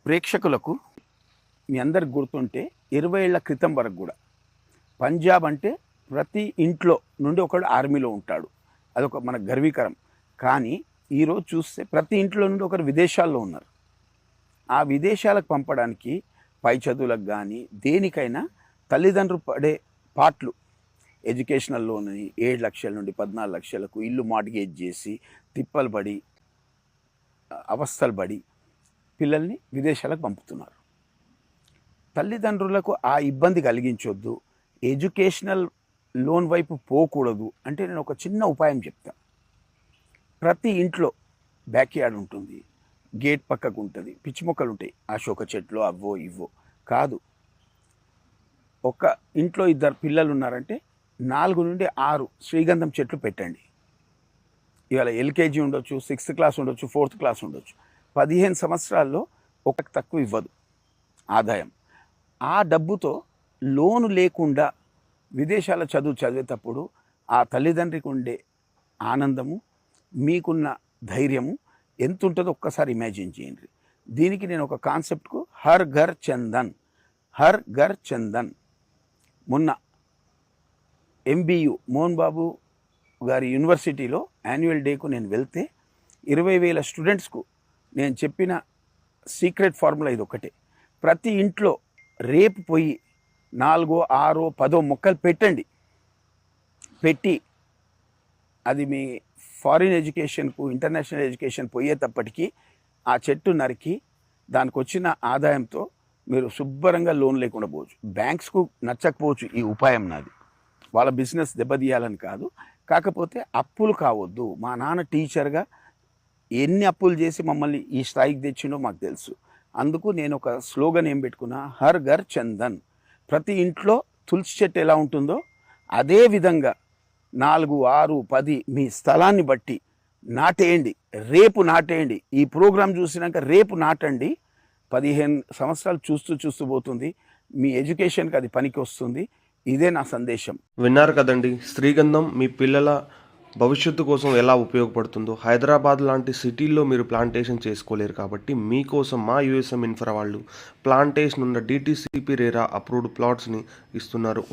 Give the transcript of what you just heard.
ప్రేక్షకులకు మీ అందరికి గుర్తుంటే 20 ఏళ్ల క్రితం వరకు కూడా పంజాబ్ అంటే ప్రతి ఇంట్లో నుండి ఒకడు ఆర్మీలో ఉంటాడు, అదొక మన గర్వీకరం. కానీ ఈరోజు చూస్తే ప్రతి ఇంట్లో నుండి ఒకరు విదేశాల్లో ఉన్నారు. ఆ విదేశాలకు పంపడానికి పై చదువులకు కానీ దేనికైనా తల్లిదండ్రులు పడే పాటలు, ఎడ్యుకేషనల్ లోన్ 7 లక్షల నుండి 14 లక్షలకు ఇల్లు మార్ట్గేజ్ చేసి తిప్పలు పడి అవస్థలు పడి పిల్లల్ని విదేశాలకు పంపుతున్నారు. తల్లిదండ్రులకు ఆ ఇబ్బంది కలిగించొద్దు, ఎడ్యుకేషనల్ లోన్ వైపు పోకూడదు అంటే నేను ఒక చిన్న ఉపాయం చెప్తాను. ప్రతి ఇంట్లో బ్యాక్యార్డ్ ఉంటుంది, గేట్ పక్కకు ఉంటుంది, పిచ్చి మొక్కలు ఉంటాయి, అశోక చెట్లు అవో ఇవో కాదు. ఒక ఇంట్లో 2 పిల్లలు ఉన్నారంటే 4 నుండి 6 శ్రీగంధం చెట్లు పెట్టండి. ఇవాళ ఎల్కేజీ ఉండొచ్చు, 6th క్లాస్ ఉండొచ్చు, 4th క్లాస్ ఉండొచ్చు. 15 సంవత్సరాల్లో ఒకటి తక్కువ ఇవ్వదు ఆదాయం. ఆ డబ్బుతో లోను లేకుండా విదేశాల చదివేటప్పుడు ఆ తల్లిదండ్రికి ఉండే ఆనందము, మీకున్న ధైర్యము ఎంత ఉంటుందో ఒక్కసారి ఇమాజిన్ చేయండి. దీనికి నేను ఒక కాన్సెప్ట్కు హర్ ఘర్ చందన్, హర్ ఘర్ చందన్. మొన్న MBU మోహన్ బాబు గారి యూనివర్సిటీలో యాన్యువల్ డేకు నేను వెళ్తే 20,000 స్టూడెంట్స్కు నేను చెప్పిన సీక్రెట్ ఫార్ములా ఇది ఒకటే. ప్రతి ఇంట్లో రేపు పోయి 4, 6, 10 మొక్కలు పెట్టండి. పెట్టి అది మీ ఫారిన్ ఎడ్యుకేషన్కు, ఇంటర్నేషనల్ ఎడ్యుకేషన్ పోయేటప్పటికీ ఆ చెట్టు నరికి దానికి వచ్చిన ఆదాయంతో మీరు శుభ్రంగా లోన్ లేకుండా పోవచ్చు. బ్యాంక్స్కు నచ్చకపోవచ్చు ఈ ఉపాయం నాది, వాళ్ళ బిజినెస్ దెబ్బతీయాలని కాదు. కాకపోతే అప్పులు కావద్దు. మా నాన్న టీచర్గా ఎన్ని అప్పులు చేసి మమ్మల్ని ఈ స్థాయికి తెచ్చిండో మాకు తెలుసు. అందుకు నేను ఒక స్లోగన్ ఏం పెట్టుకున్నా, హర్ ఘర్ చందన్. ప్రతి ఇంట్లో తులసి చెట్టు ఎలా ఉంటుందో అదే విధంగా 4, 6, 10 మీ స్థలాన్ని బట్టి నాటేయండి. రేపు నాటేయండి. ఈ ప్రోగ్రాం చూసినాక రేపు నాటండి. 15 సంవత్సరాలు చూస్తూ పోతుంది. మీ ఎడ్యుకేషన్కి అది పనికి వస్తుంది. ఇదే నా సందేశం. విన్నారు కదండి, శ్రీగంధం మీ పిల్లల భవిష్యత్తు కోసం ఎలా ఉపయోగపడుతుందో. హైదరాబాద్ లాంటి సిటీల్లో మీరు ప్లాంటేషన్ చేసుకోలేరు కాబట్టి మీకోసం మా USM ఇన్ఫ్రా వాళ్ళు ప్లాంటేషన్ ఉన్న DTCP RERA అప్రూవ్డ్ ప్లాట్స్ని ఇస్తున్నారు.